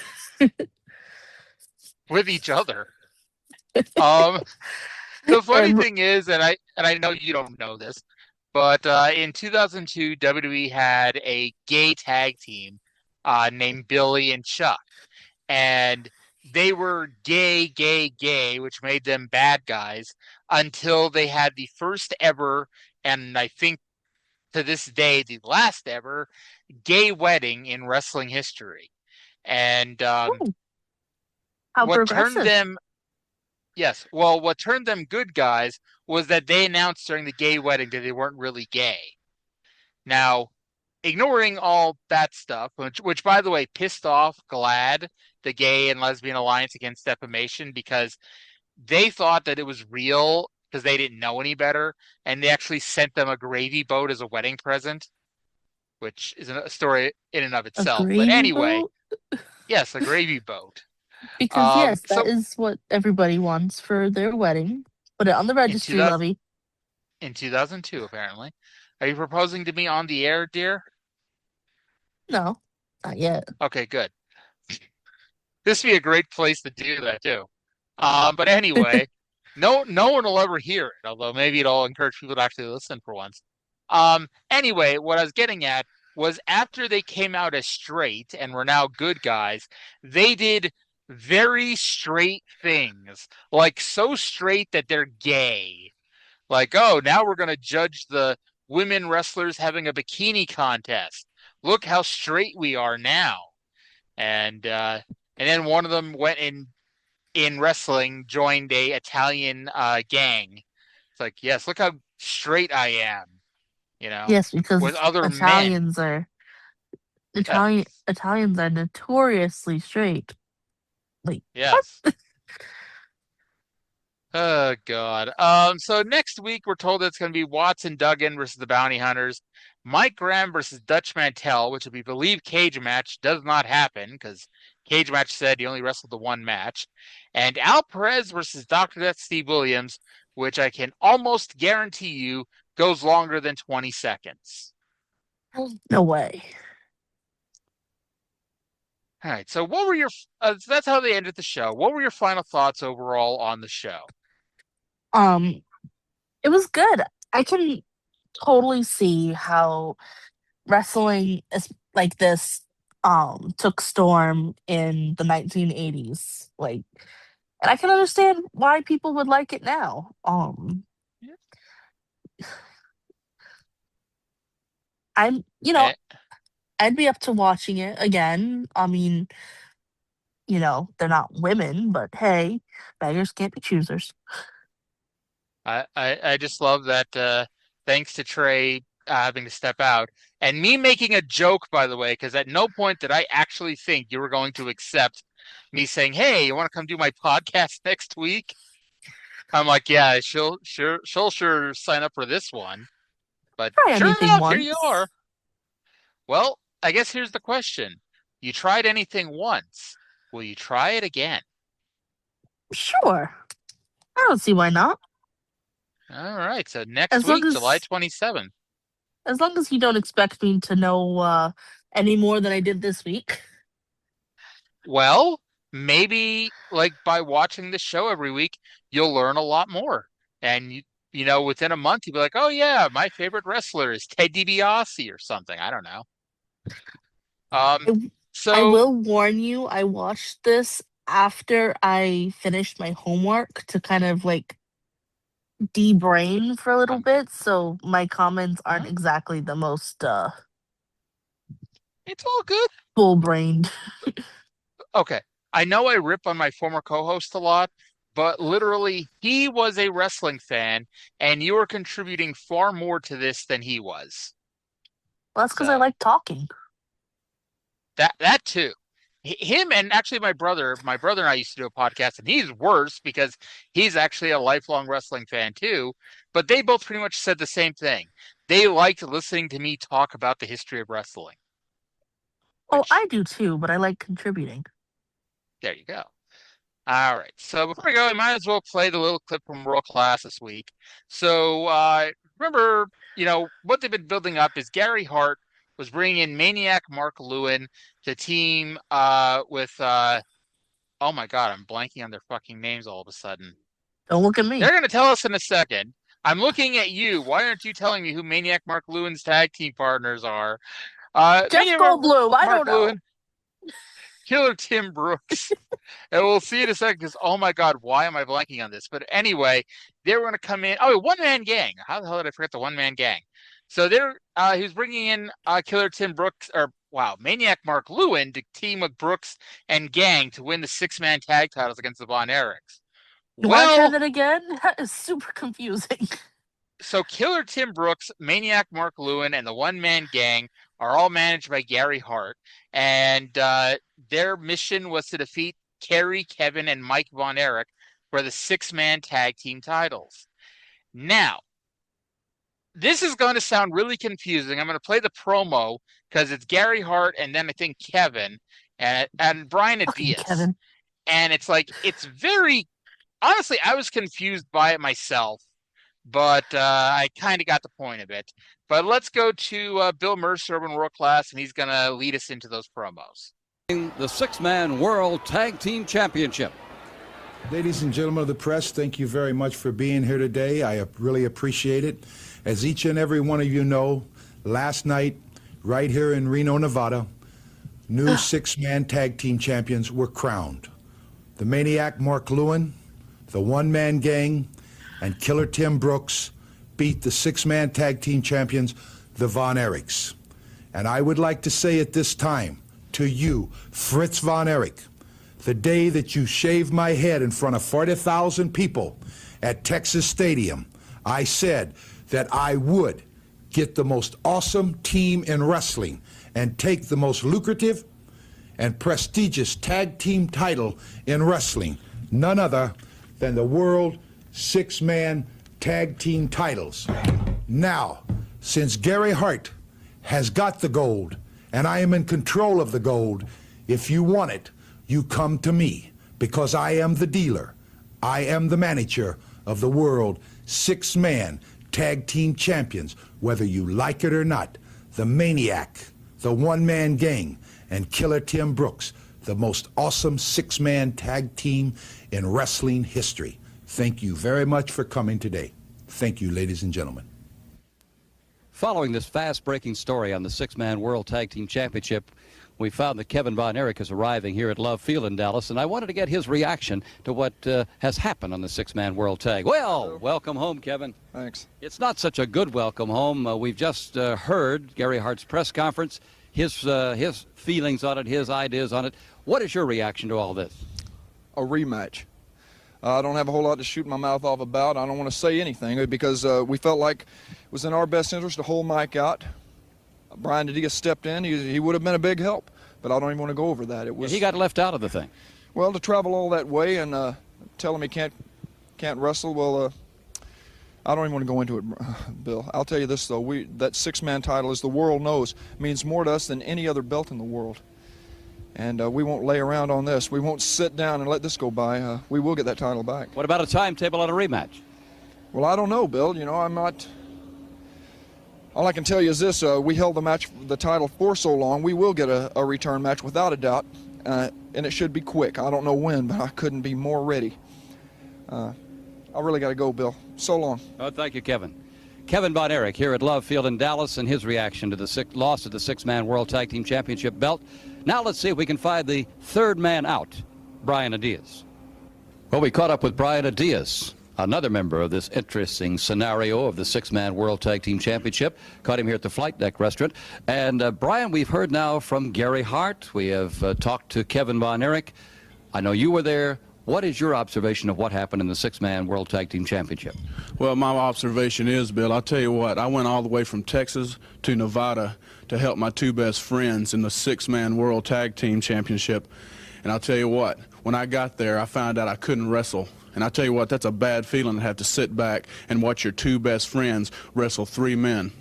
With each other. The funny thing is, and I know you don't know this, but in 2002, WWE had a gay tag team named Billy and Chuck. And they were gay, which made them bad guys, until they had the first ever, and I think to this day, the last ever gay wedding in wrestling history. And what turned them good guys was that they announced during the gay wedding that they weren't really gay. Now, ignoring all that stuff, which by the way pissed off GLAAD, the Gay and Lesbian Alliance Against Defamation, because they thought that it was real because they didn't know any better, and they actually sent them a gravy boat as a wedding present, which is a story in and of itself. But anyway, yes, a gravy boat. Because that is what everybody wants for their wedding. Put it on the registry, Lovey. In 2002, apparently. Are you proposing to me on the air, dear? No, not yet. Okay, good. This would be a great place to do that too. But anyway, no one will ever hear it, although maybe it'll encourage people to actually listen for once. Anyway, what I was getting at was after they came out as straight and were now good guys, they did very straight things, like so straight that they're gay. Like, oh, now we're going to judge the women wrestlers having a bikini contest. Look how straight we are now. And then one of them went in wrestling, joined a Italian gang. It's like, yes, look how straight I am. Yes, because with other Italians men. Italians are notoriously straight. Like, yes. What? Oh God. So next week we're told it's going to be Watts and Duggan versus the Bounty Hunters, Mike Graham versus Dutch Mantel, which, if we believe cage match, does not happen because Cage Match said he only wrestled the one match. And Al Perez versus Dr. Death Steve Williams, which I can almost guarantee you goes longer than 20 seconds. No way. All right, so what were your that's how they ended the show. What were your final thoughts overall on the show? It was good. I can totally see how wrestling is like this took storm in the 1980s. Like, and I can understand why people would like it now. I'm, I'd be up to watching it again. I mean, they're not women, but hey, beggars can't be choosers. I just love that. Thanks to Trey having to step out and me making a joke, by the way, because at no point did I actually think you were going to accept me saying, "Hey, you want to come do my podcast next week?" I'm like, yeah, she'll sure sign up for this one. But Try sure anything enough, once. here you are. Well, I guess here's the question. You tried anything once. Will you try it again? Sure. I don't see why not. All right. So next week, July 27th. As long as you don't expect me to know any more than I did this week. Well, maybe like by watching the show every week, you'll learn a lot more. And within a month, you'll be like, "Oh yeah, my favorite wrestler is Ted DiBiase or something." I don't know. So I will warn you, I watched this after I finished my homework to kind of like de-brain for a little bit, so my comments aren't exactly the most it's all good. Full-brained. Okay. I know I rip on my former co-host a lot, but literally he was a wrestling fan and you were contributing far more to this than he was. Well, that's because I like talking. That too. Him and actually my brother and I used to do a podcast, and he's worse because he's actually a lifelong wrestling fan too. But they both pretty much said the same thing. They liked listening to me talk about the history of wrestling. Oh, I do too, but I like contributing. There you go. All right. So before we go, I might as well play the little clip from World Class this week. So remember, what they've been building up is Gary Hart was bringing in Maniac Mark Lewin to team with oh my God, I'm blanking on their fucking names all of a sudden. Don't look at me. They're going to tell us in a second. I'm looking at you. Why aren't you telling me who Maniac Mark Lewin's tag team partners are? Jeff Goldblum, I don't know. Lewin, Killer Tim Brooks. And we'll see in a second because, oh my God, why am I blanking on this? But anyway, they were going to come in. Oh, one-man gang. How the hell did I forget the one-man gang? So he was bringing in Killer Tim Brooks, Maniac Mark Lewin to team with Brooks and gang to win the 6-man tag titles against the Von Erichs. Want to hear that again? That is super confusing. So Killer Tim Brooks, Maniac Mark Lewin, and the one-man gang are all managed by Gary Hart, and their mission was to defeat Kerry, Kevin, and Mike Von Erich for the 6-man tag team titles. Now, this is going to sound really confusing. I'm going to play the promo because it's Gary Hart and then I think Kevin and Brian Adias. And it's very, honestly, I was confused by it myself, but I kind of got the point of it. But let's go to Bill Mercer in World Class, and he's going to lead us into those promos. The 6-man World Tag Team Championship. Ladies and gentlemen of the press, thank you very much for being here today. I really appreciate it. As each and every one of you know, last night, right here in Reno, Nevada, new 6-man tag team champions were crowned. The Maniac Mark Lewin, the one-man gang, and Killer Tim Brooks beat the 6-man tag team champions, the Von Erichs. And I would like to say at this time to you, Fritz Von Erich, the day that you shaved my head in front of 40,000 people at Texas Stadium, I said that I would get the most awesome team in wrestling and take the most lucrative and prestigious tag team title in wrestling, none other than the World 6-man tag team titles. Now, since Gary Hart has got the gold and I am in control of the gold, if you want it, you come to me because I am the dealer. I am the manager of the world six-man tag team champions, whether you like it or not. The Maniac, the one-man gang, and Killer Tim Brooks, the most awesome six-man tag team in wrestling history. Thank you very much for coming today. Thank you, ladies and gentlemen. Following this fast-breaking story on the Six-Man World Tag Team Championship, we found that Kevin Von Erich is arriving here at Love Field in Dallas, and I wanted to get his reaction to what has happened on the Six-Man World Tag. Well, welcome home, Kevin. Thanks. It's not such a good welcome home. We've just heard Gary Hart's press conference, his feelings on it, his ideas on it. What is your reaction to all this? A rematch. I don't have a whole lot to shoot my mouth off about. I don't want to say anything because we felt like it was in our best interest to hold Mike out. Brian DiBiase stepped in. He would have been a big help, but I don't even want to go over that. It was he got left out of the thing. Well, to travel all that way and tell him he can't wrestle. Well, I don't even want to go into it, Bill. I'll tell you this though: that six-man title, as the world knows, means more to us than any other belt in the world. And we won't lay around on this. We won't sit down and let this go by. We will get that title back. What about a timetable on a rematch? Well, I don't know, Bill. You know, I'm not. All I can tell you is this: we held the title for so long. We will get a return match without a doubt, and it should be quick. I don't know when, but I couldn't be more ready. I really got to go, Bill. So long. Oh, thank you, Kevin. Kevin Von Erich here at Love Field in Dallas, and his reaction to the loss of the Six-Man World Tag Team Championship belt. Now let's see if we can find the third man out, Brian DiBiase. Well, we caught up with Brian DiBiase, another member of this interesting scenario of the Six-Man World Tag Team Championship. Caught him here at the Flight Deck Restaurant. And Brian, we've heard now from Gary Hart. We have talked to Kevin Von Erich. I know you were there. What is your observation of what happened in the Six-Man World Tag Team Championship? Well, my observation is, Bill, I'll tell you what, I went all the way from Texas to Nevada to help my two best friends in the Six-Man World Tag Team Championship. And I'll tell you what, when I got there, I found out I couldn't wrestle. And I'll tell you what, that's a bad feeling to have to sit back and watch your two best friends wrestle three men.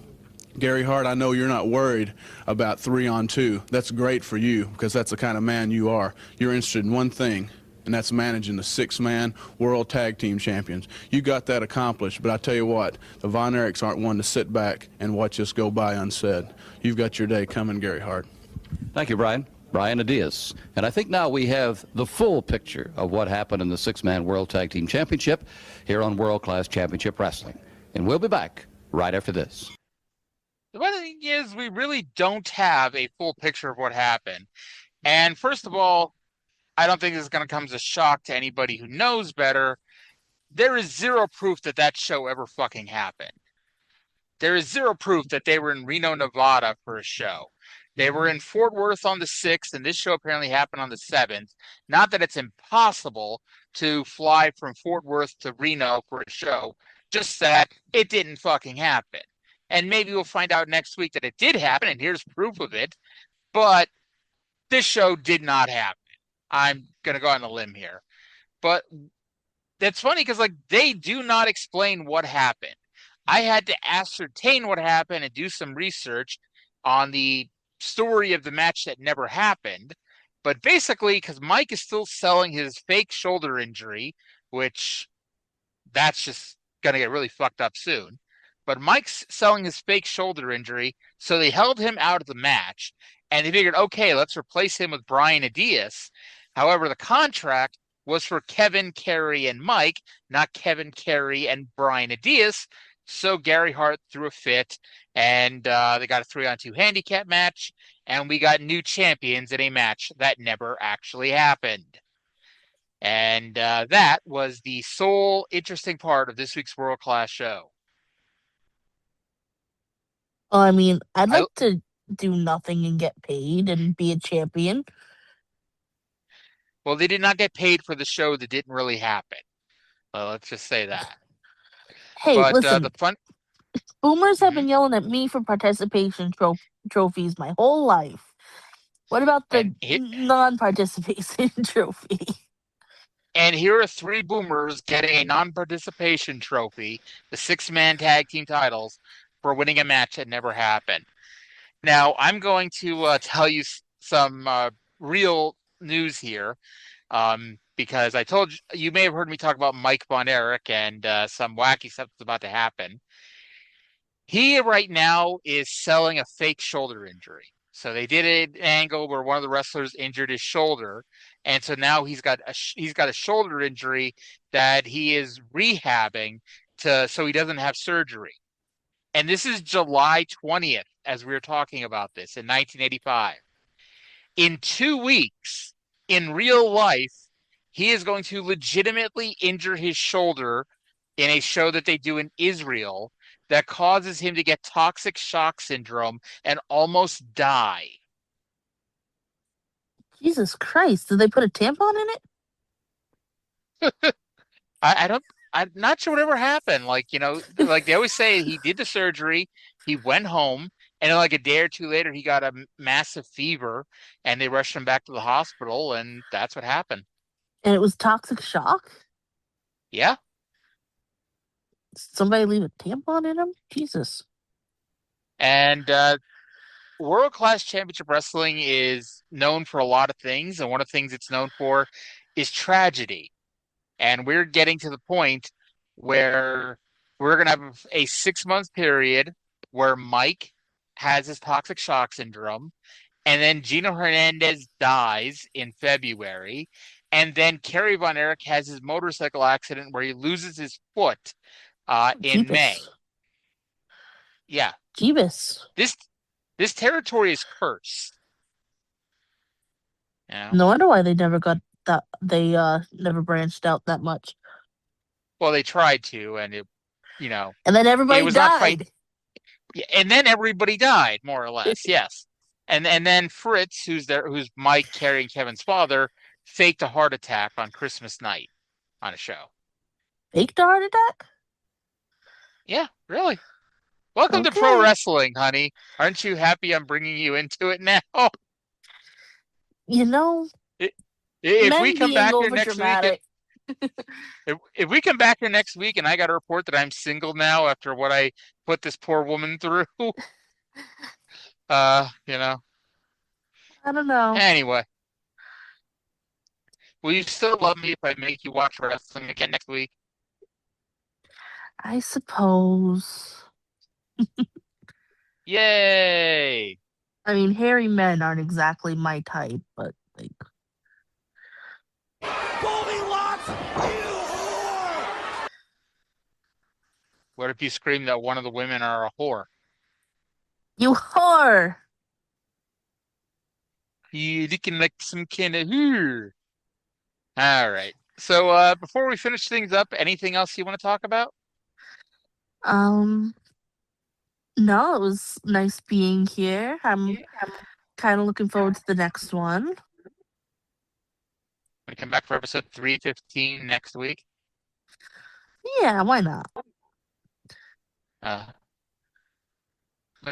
Gary Hart, I know you're not worried about 3-on-2. That's great for you because that's the kind of man you are. You're interested in one thing, and that's managing the Six-Man World Tag Team Champions. You got that accomplished, but I tell you what, the Von Erichs aren't one to sit back and watch this go by unsaid. You've got your day coming, Gary Hart. Thank you, Brian. Brian DiBiase. And I think now we have the full picture of what happened in the Six-Man World Tag Team Championship here on World Class Championship Wrestling. And we'll be back right after this. The one thing is, we really don't have a full picture of what happened. And first of all, I don't think this is going to come as a shock to anybody who knows better. There is zero proof that that show ever fucking happened. There is zero proof that they were in Reno, Nevada for a show. They were in Fort Worth on the 6th, and this show apparently happened on the 7th. Not that it's impossible to fly from Fort Worth to Reno for a show, just that it didn't fucking happen. And maybe we'll find out next week that it did happen, and here's proof of it. But this show did not happen. I'm going to go on a limb here. But that's funny because, like, they do not explain what happened. I had to ascertain what happened and do some research on the story of the match that never happened. But basically, because Mike is still selling his fake shoulder injury, which that's just going to get really fucked up soon. But Mike's selling his fake shoulder injury, so they held him out of the match. And they figured, okay, let's replace him with Brian DiBiase. However, the contract was for Kevin, Kerry, and Mike, not Kevin, Kerry, and Brian DiBiase. So Gary Hart threw a fit, and they got a 3-on-2 handicap match, and we got new champions in a match that never actually happened. And that was the sole interesting part of this week's World Class show. Well, I mean, I'd like to do nothing and get paid and be a champion. Well, they did not get paid for the show that didn't really happen. Well, let's just say that. Hey, but, listen, the fun... boomers have been yelling at me for participation trophies my whole life. What about the non-participation trophy? And here are 3 boomers getting a non-participation trophy, the 6-man tag team titles, for winning a match that never happened. Now, I'm going to tell you some real news here, because I told you may have heard me talk about Mike Von Erich and some wacky stuff that's about to happen. He right now is selling a fake shoulder injury. So they did an angle where one of the wrestlers injured his shoulder, and so now he's got a shoulder injury that he is rehabbing so he doesn't have surgery. And this is July 20th, as we were talking about this in 1985. In 2 weeks, in real life, he is going to legitimately injure his shoulder in a show that they do in Israel that causes him to get toxic shock syndrome and almost die. Jesus Christ. Did they put a tampon in it? I'm not sure whatever happened. Like they always say he did the surgery, he went home, and then like a day or two later, he got a massive fever, and they rushed him back to the hospital, and that's what happened. And it was toxic shock? Yeah. Somebody leave a tampon in him? Jesus. And World Class Championship Wrestling is known for a lot of things, and one of the things it's known for is tragedy. And we're getting to the point where we're going to have a 6-month period where Mike has his toxic shock syndrome, and then Gino Hernandez dies in February, and then Kerry Von Erich has his motorcycle accident where he loses his foot in May. Yeah. Jeebus. This territory is cursed. Yeah. No wonder why they never got that. They never branched out that much. Well, they tried to, and and then everybody died. Yeah, and then everybody died, more or less. Yes. And then Fritz, who's Mike, Kerry, and Kevin's father, faked a heart attack on Christmas night on a show. Faked a heart attack? Yeah, really. Welcome to pro wrestling, honey. Aren't you happy I'm bringing you into it now? If we come back here next week, if we come back here next week and I got a report that I'm single now after what I put this poor woman through, I don't know. Anyway, will you still love me if I make you watch wrestling again next week? I suppose. Yay! I mean, hairy men aren't exactly my type, but like. Goldilocks, you whore! What if you scream that one of the women are a whore? You whore! You looking like some kind of whore. All right. So before we finish things up, anything else you want to talk about? No, it was nice being here. I'm kind of looking forward to the next one. We come back for episode 315 next week. Yeah, why not? But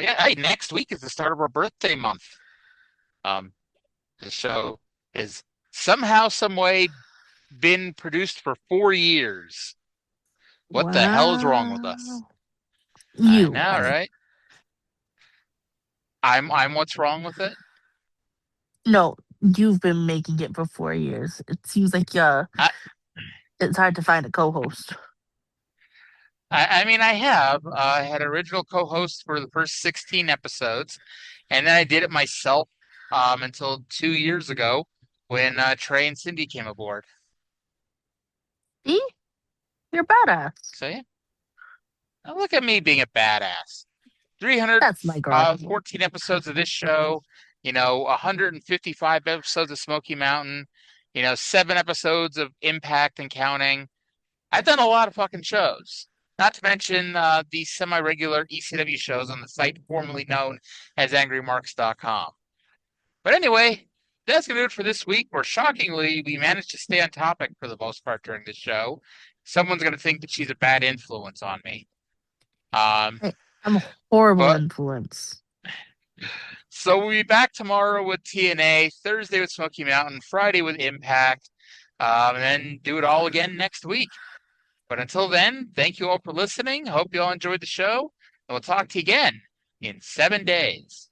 yeah, hey, next week is the start of our birthday month. The show has somehow, some way been produced for 4 years. What the hell is wrong with us? I know, right? I'm what's wrong with it? No, you've been making it for 4 years. It seems like it's hard to find a co-host. I mean, I have. I had original co-host for the first 16 episodes, and then I did it myself until 2 years ago when Trey and Cindy came aboard. See? You're badass. So yeah. Now look at me being a badass. 314 episodes of this show, 155 episodes of Smoky Mountain, 7 episodes of Impact and counting. I've done a lot of fucking shows. Not to mention the semi-regular ECW shows on the site formerly known as angrymarks.com. But anyway, that's going to do it for this week, where shockingly, we managed to stay on topic for the most part during this show. Someone's going to think that she's a bad influence on me. I'm a horrible influence. So we'll be back tomorrow with TNA, Thursday with Smoky Mountain, Friday with Impact, and then do it all again next week. But until then, thank you all for listening. Hope you all enjoyed the show, and we'll talk to you again in 7 days.